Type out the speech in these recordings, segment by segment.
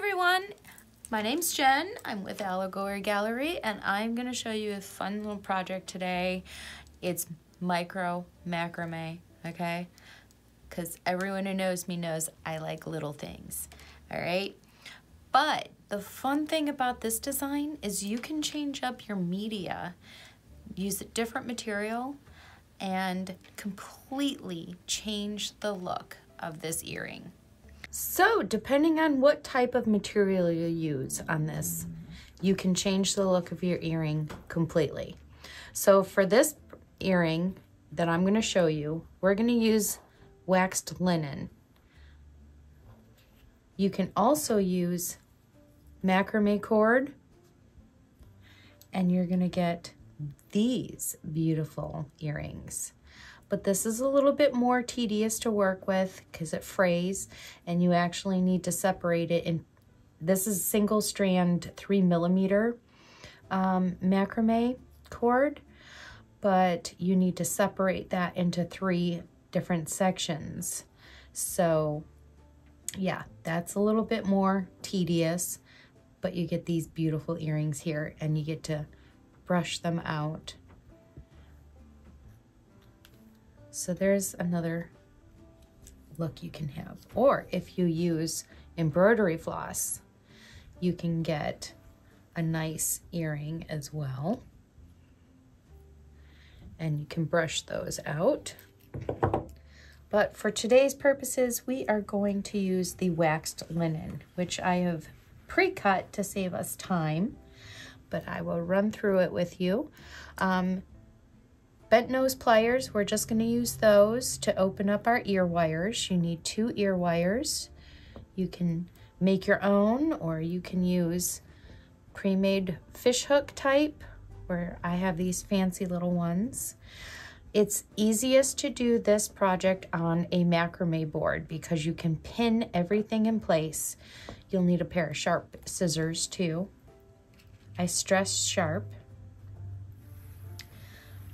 everyone, my name's Jen. I'm with Allegory Gallery and I'm going to show you a fun little project today. It's micro macrame, okay? Because everyone who knows me knows I like little things, all right? But the fun thing about this design is you can change up your media, use a different material, and completely change the look of this earring. So depending on what type of material you use on this, you can change the look of your earring completely. So for this earring that I'm going to show you, we're going to use waxed linen. You can also use macrame cord, and you're going to get these beautiful earrings. But this is a little bit more tedious to work with because it frays and you actually need to separate it. And this is single strand 3mm macrame cord, but you need to separate that into 3 different sections. So yeah, that's a little bit more tedious, but you get these beautiful earrings here and you get to brush them out. So there's another look you can have. Or if you use embroidery floss, you can get a nice earring as well. And you can brush those out. But for today's purposes, we are going to use the waxed linen, which I have pre-cut to save us time, but I will run through it with you. Bent nose pliers, we're just going to use those to open up our ear wires. You need 2 ear wires. You can make your own, or you can use pre-made fish hook type, where I have these fancy little ones. It's easiest to do this project on a macrame board because you can pin everything in place. You'll need a pair of sharp scissors too. I stress sharp.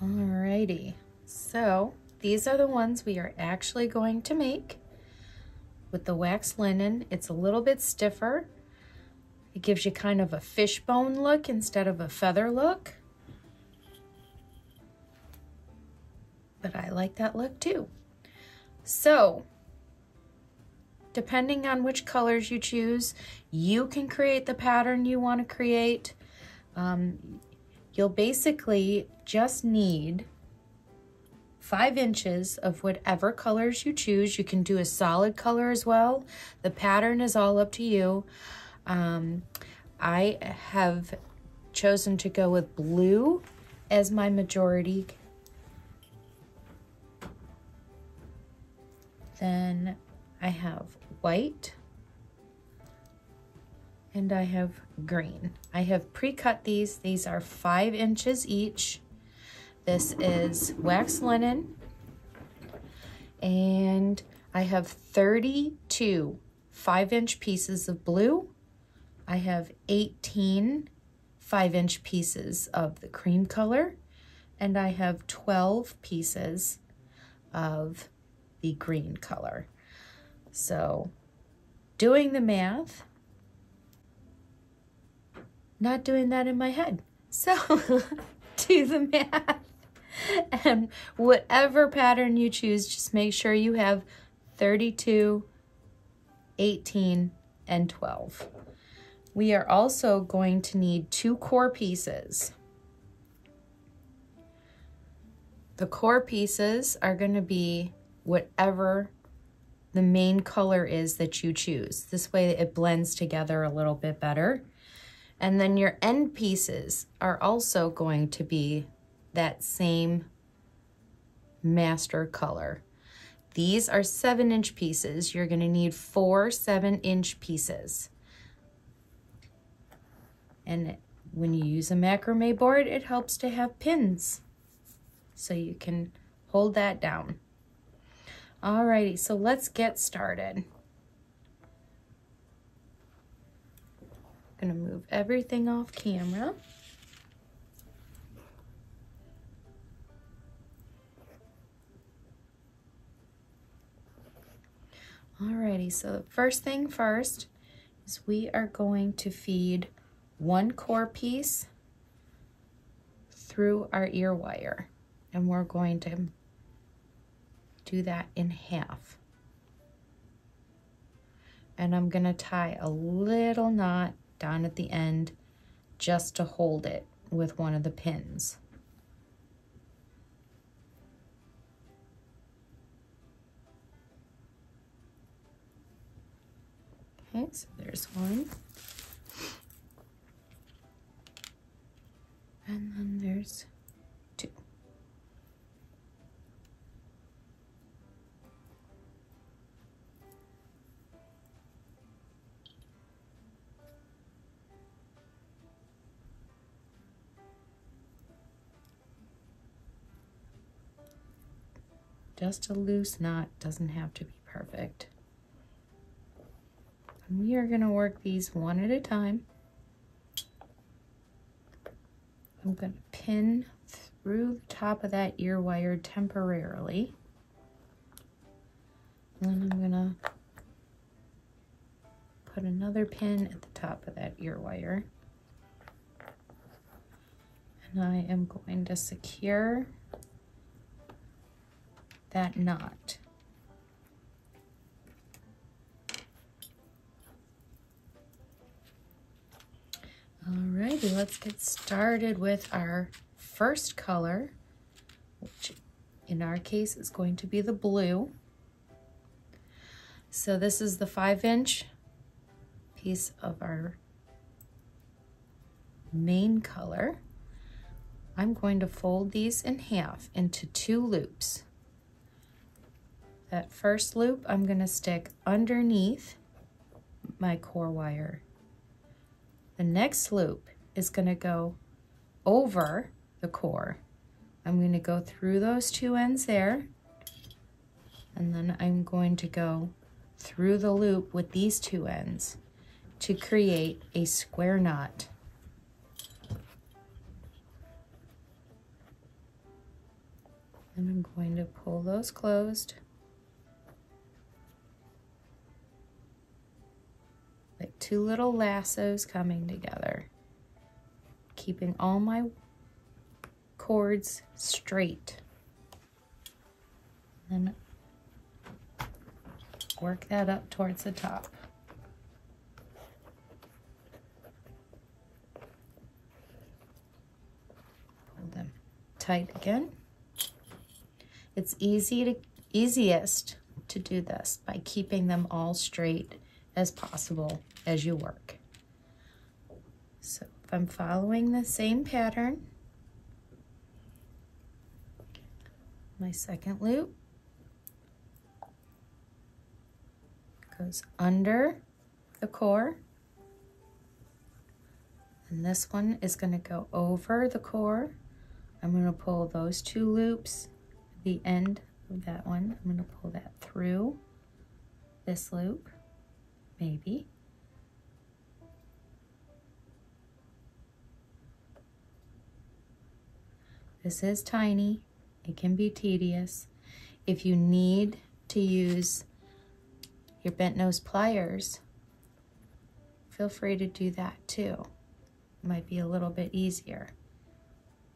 Alrighty, so these are the ones we are actually going to make with the waxed linen. It's a little bit stiffer. It gives you kind of a fishbone look instead of a feather look. But I like that look too. So, depending on which colors you choose, you can create the pattern you want to create. You'll basically just need 5 inches of whatever colors you choose. You can do a solid color as well. The pattern is all up to you. I have chosen to go with blue as my majority. Then I have white. And I have green. I have pre-cut these. These are 5 inches each. This is waxed linen. And I have 32 5-inch pieces of blue. I have 18 5-inch pieces of the cream color. And I have 12 pieces of the green color. So, doing the math, not doing that in my head. So do the math. And whatever pattern you choose, just make sure you have 32, 18, and 12. We are also going to need 2 core pieces. The core pieces are going to be whatever the main color is that you choose. This way it blends together a little bit better. And then your end pieces are also going to be that same master color. These are 7-inch pieces. You're going to need 4 7-inch pieces. And when you use a macrame board, it helps to have pins so you can hold that down. Alrighty, so let's get started. I'm going to move everything off camera. Alrighty, so the first thing first, is we are going to feed one core piece through our ear wire, and we're going to do that in half. And I'm going to tie a little knot down at the end just to hold it with one of the pins. Okay, so there's one. And then there's two. Just a loose knot, doesn't have to be perfect. And we are going to work these one at a time. I'm going to pin through the top of that ear wire temporarily. And then I'm going to put another pin at the top of that ear wire. And I am going to secure that knot. Alrighty, let's get started with our first color, which in our case is going to be the blue. So this is the 5-inch piece of our main color. I'm going to fold these in half into 2 loops. That first loop I'm going to stick underneath my core wire. The next loop is going to go over the core. I'm going to go through those 2 ends there, and then I'm going to go through the loop with these 2 ends to create a square knot. And I'm going to pull those closed. Like 2 little lassos coming together, keeping all my cords straight. And work that up towards the top. Pull them tight again. It's easiest to do this by keeping them all straight as possible as you work. So if I'm following the same pattern, my second loop goes under the core, and this one is going to go over the core. I'm going to pull those 2 loops at the end of that one. I'm going to pull that through this loop. Maybe. This is tiny. It can be tedious. If you need to use your bent nose pliers, feel free to do that too. It might be a little bit easier.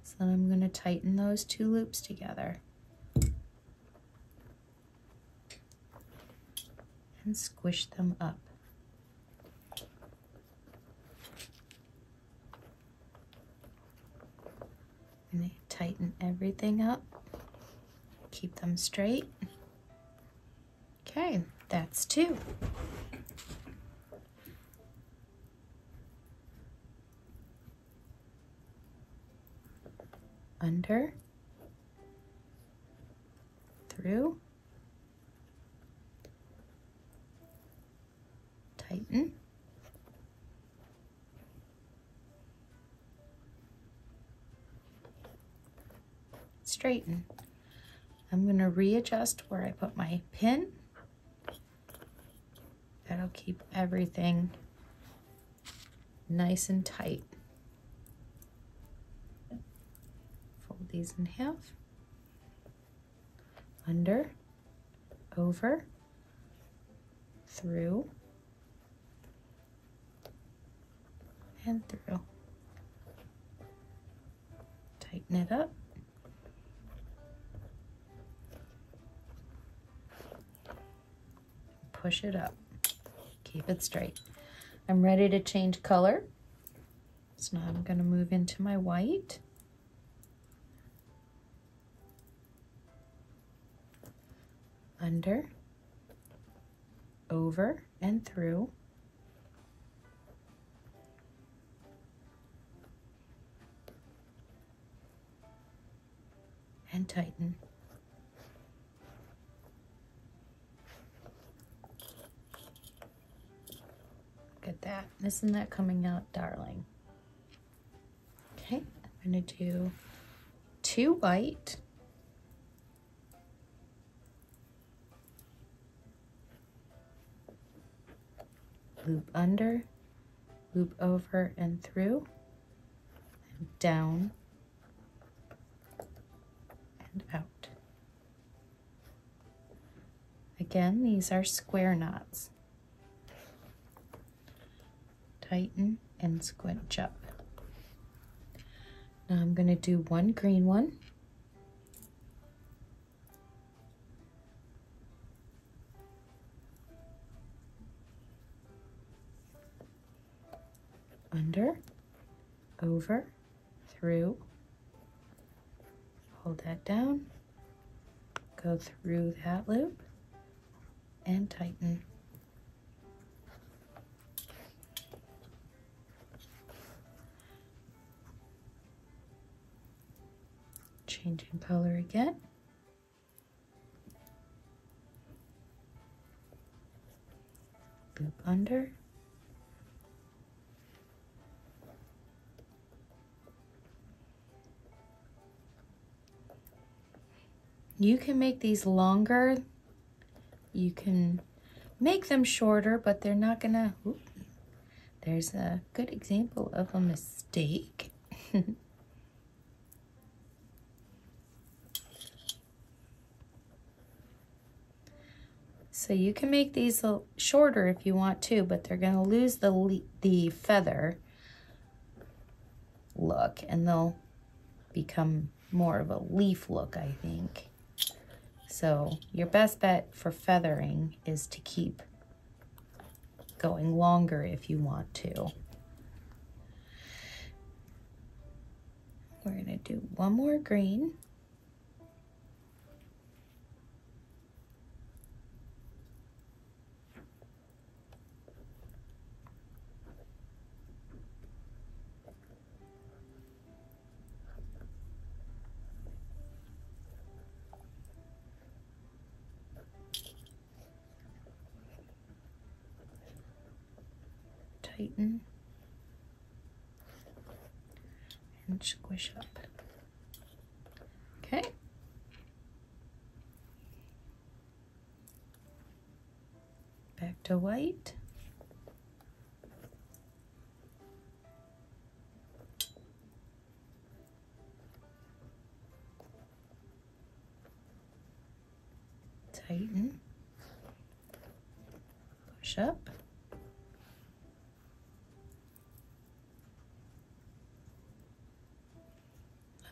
So then I'm going to tighten those 2 loops together and squish them up. And tighten everything up, keep them straight. Okay, that's 2. Under, through, tighten, straighten. I'm going to readjust where I put my pin. That'll keep everything nice and tight. Fold these in half. Under, over, through, and through. Tighten it up. Push it up. Keep it straight. I'm ready to change color. So now I'm going to move into my white. Under, over, and through. And tighten. Look at that. Isn't that coming out, darling? Okay, I'm going to do 2 white. Loop under, loop over and through, and down and out. Again, these are square knots. Tighten and squinch up. Now I'm going to do 1 green one. Under, over, through, hold that down, go through that loop, and tighten. Changing color again. Loop under. You can make these longer. You can make them shorter, but they're not gonna, oops, there's a good example of a mistake. So you can make these shorter if you want to, but they're gonna lose the feather look, and they'll become more of a leaf look, I think. So your best bet for feathering is to keep going longer if you want to. We're gonna do 1 more green. Tighten and squish up. Okay. Back to white. Tighten. Push up.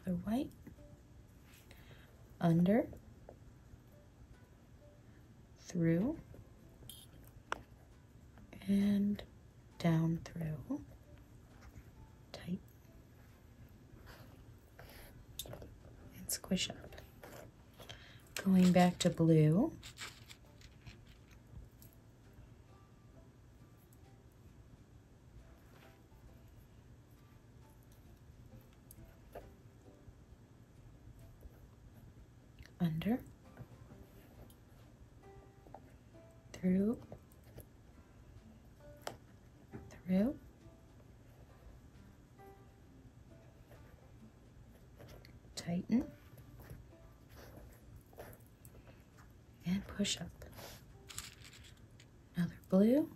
Another white. Under. Through. And down through. Tight. And squish up. Going back to blue. Under, through, through, tighten, and push up. Another blue.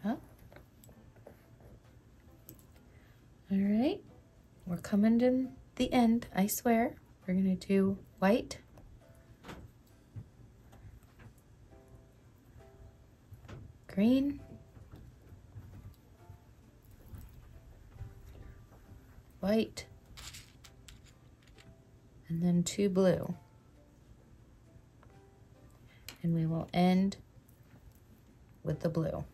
up. All right, we're coming to the end, I swear. We're gonna do white, green, white, and then 2 blue. And we will end with the blue.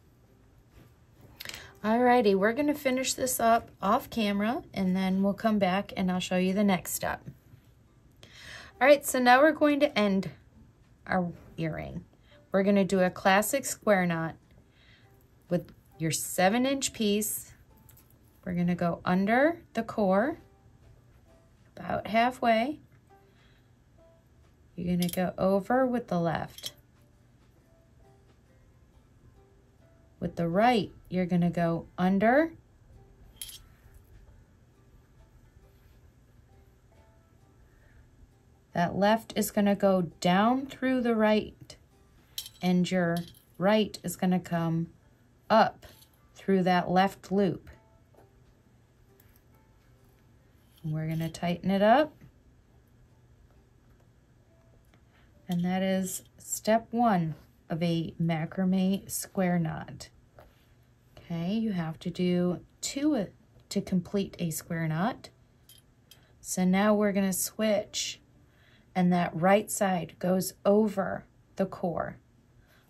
Alrighty, we're gonna finish this up off camera and then we'll come back and I'll show you the next step. All right, so now we're going to end our earring. We're gonna do a classic square knot with your 7-inch piece. We're gonna go under the core, about halfway. You're gonna go over with the left. With the right, you're gonna go under, that left is gonna go down through the right, and your right is gonna come up through that left loop. And we're gonna tighten it up. And that is step 1 of a macrame square knot. Okay, you have to do 2 to complete a square knot. So now we're gonna switch, and that right side goes over the core.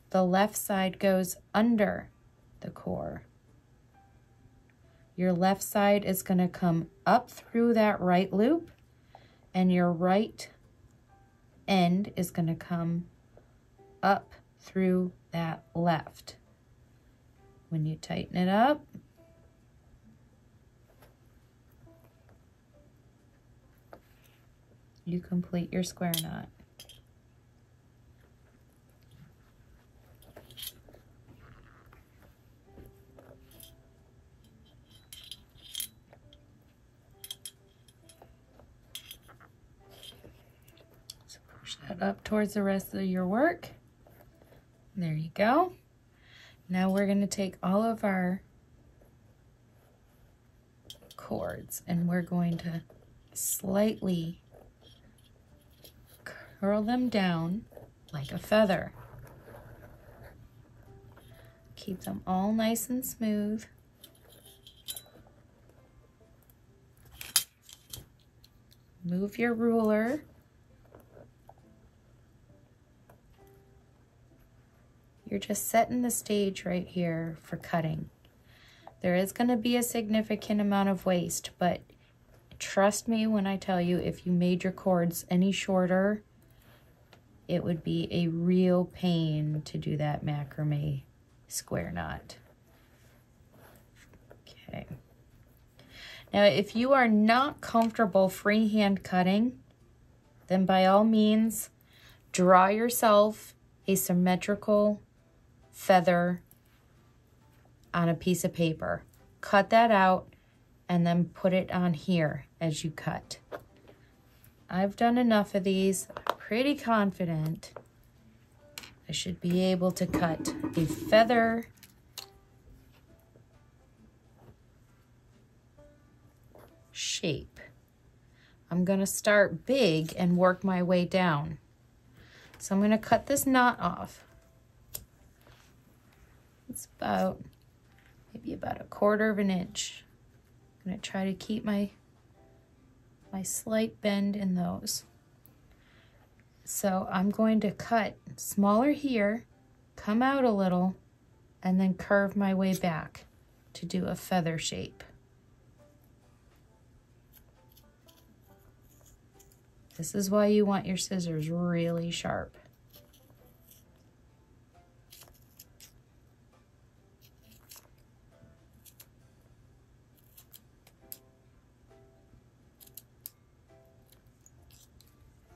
The left side goes under the core. Your left side is gonna come up through that right loop, and your right end is gonna come up through that left. When you tighten it up, you complete your square knot. So push that up towards the rest of your work. There you go. Now we're going to take all of our cords and we're going to slightly curl them down like a feather. Keep them all nice and smooth. Move your ruler. You're just setting the stage right here for cutting. There is going to be a significant amount of waste, but trust me when I tell you, if you made your cords any shorter, it would be a real pain to do that macrame square knot. Okay. Now, if you are not comfortable freehand cutting, then by all means, draw yourself a symmetrical feather on a piece of paper. Cut that out and then put it on here as you cut. I've done enough of these. I'm pretty confident I should be able to cut a feather shape. I'm gonna start big and work my way down. So I'm gonna cut this knot off. It's about, maybe about 1/4 of an inch. I'm gonna try to keep my slight bend in those. So I'm going to cut smaller here, come out a little, and then curve my way back to do a feather shape. This is why you want your scissors really sharp.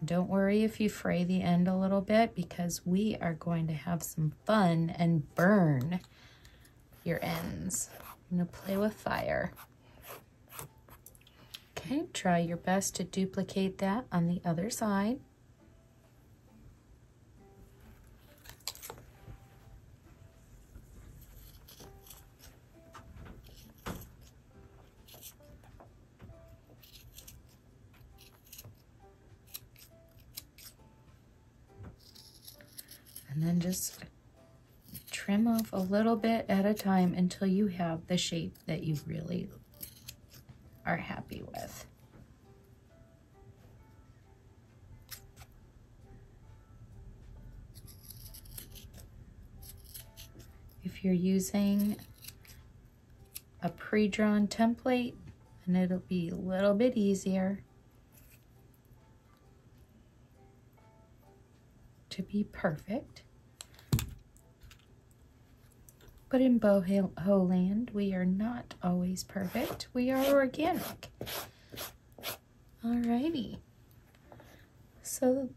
Don't worry if you fray the end a little bit, because we are going to have some fun and burn your ends. I'm going to play with fire. Okay, try your best to duplicate that on the other side. just trim off a little bit at a time until you have the shape that you really are happy with. If you're using a pre-drawn template, and it'll be a little bit easier to be perfect. But in boho land, we are not always perfect. We are organic. Alrighty. So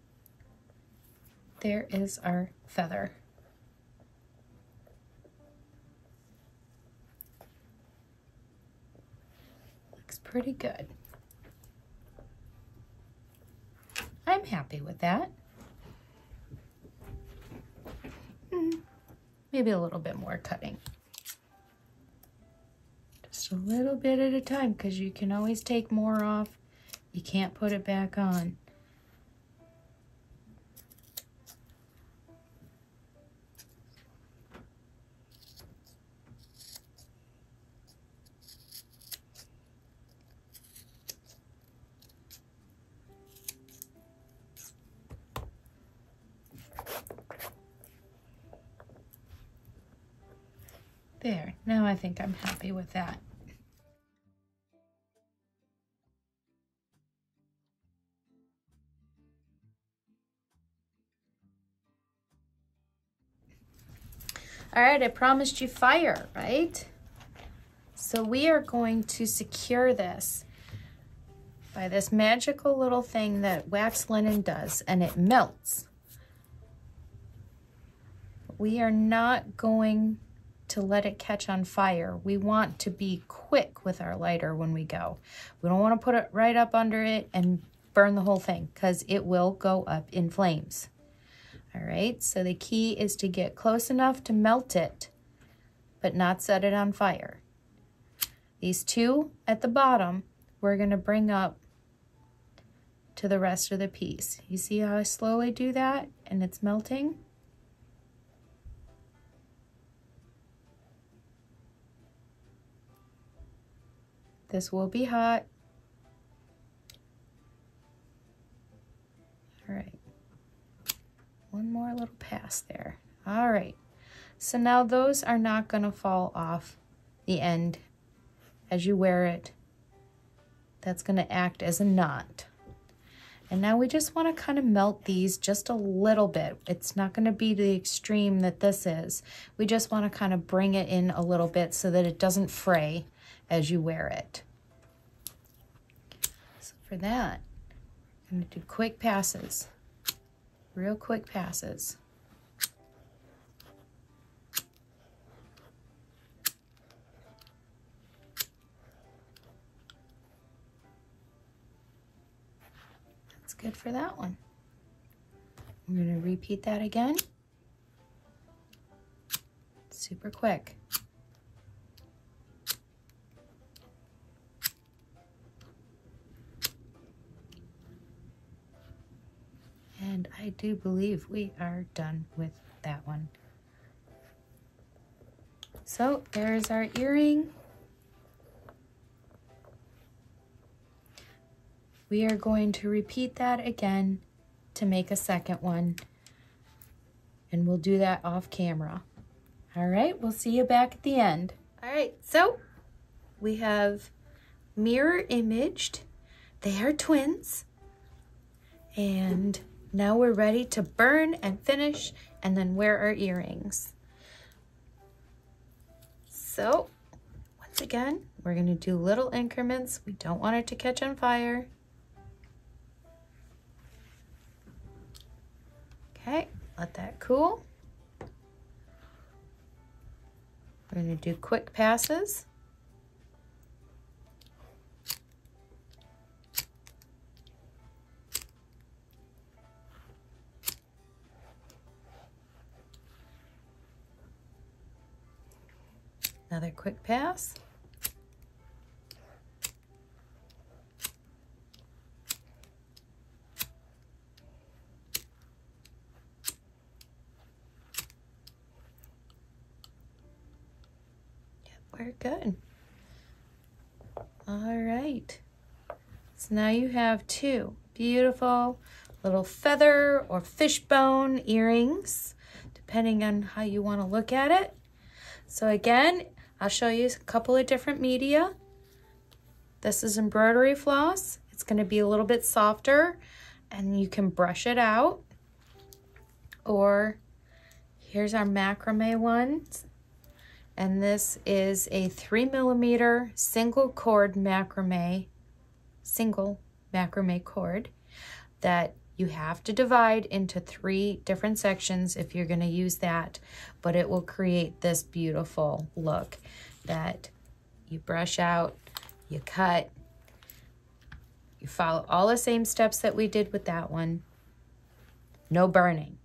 there is our feather. Looks pretty good. I'm happy with that. Maybe a little bit more cutting. Just a little bit at a time, because you can always take more off. You can't put it back on. There, now I think I'm happy with that. All right, I promised you fire, right? So we are going to secure this by this magical little thing that wax linen does, and it melts. We are not going to let it catch on fire. We want to be quick with our lighter when we go. We don't want to put it right up under it and burn the whole thing, because it will go up in flames. All right, so the key is to get close enough to melt it, but not set it on fire. These two at the bottom, we're going to bring up to the rest of the piece. You see how I slowly do that and it's melting? This will be hot. All right. One more little pass there. All right. So now those are not going to fall off the end as you wear it. That's going to act as a knot. And now we just want to kind of melt these just a little bit. It's not going to be the extreme that this is. We just want to kind of bring it in a little bit so that it doesn't fray as you wear it. So for that, I'm going to do quick passes. Real quick passes. That's good for that one. I'm going to repeat that again. Super quick. And I do believe we are done with that one. So there's our earring. We are going to repeat that again to make a second one. And we'll do that off camera. All right, we'll see you back at the end. All right, so we have mirror imaged. They are twins. And now we're ready to burn and finish and then wear our earrings. So once again, we're going to do little increments. We don't want it to catch on fire. Okay, let that cool. We're going to do quick passes. Another quick pass. good. All right. So now you have two beautiful little feather or fishbone earrings, depending on how you want to look at it. So again, I'll show you a couple of different media. This is embroidery floss. It's going to be a little bit softer and you can brush it out. Or here's our macrame ones. And this is a 3mm single macrame cord that you have to divide into 3 different sections if you're going to use that, but it will create this beautiful look that you brush out, you cut, you follow all the same steps that we did with that one. No burning.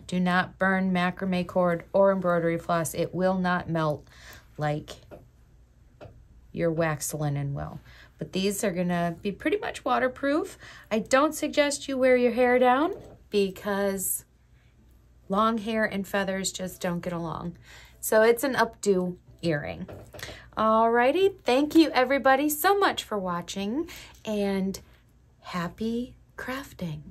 Do not burn macrame cord or embroidery floss. It will not melt like your wax linen will. But these are gonna be pretty much waterproof. I don't suggest you wear your hair down because long hair and feathers just don't get along. So it's an updo earring. Alrighty, thank you everybody so much for watching and happy crafting.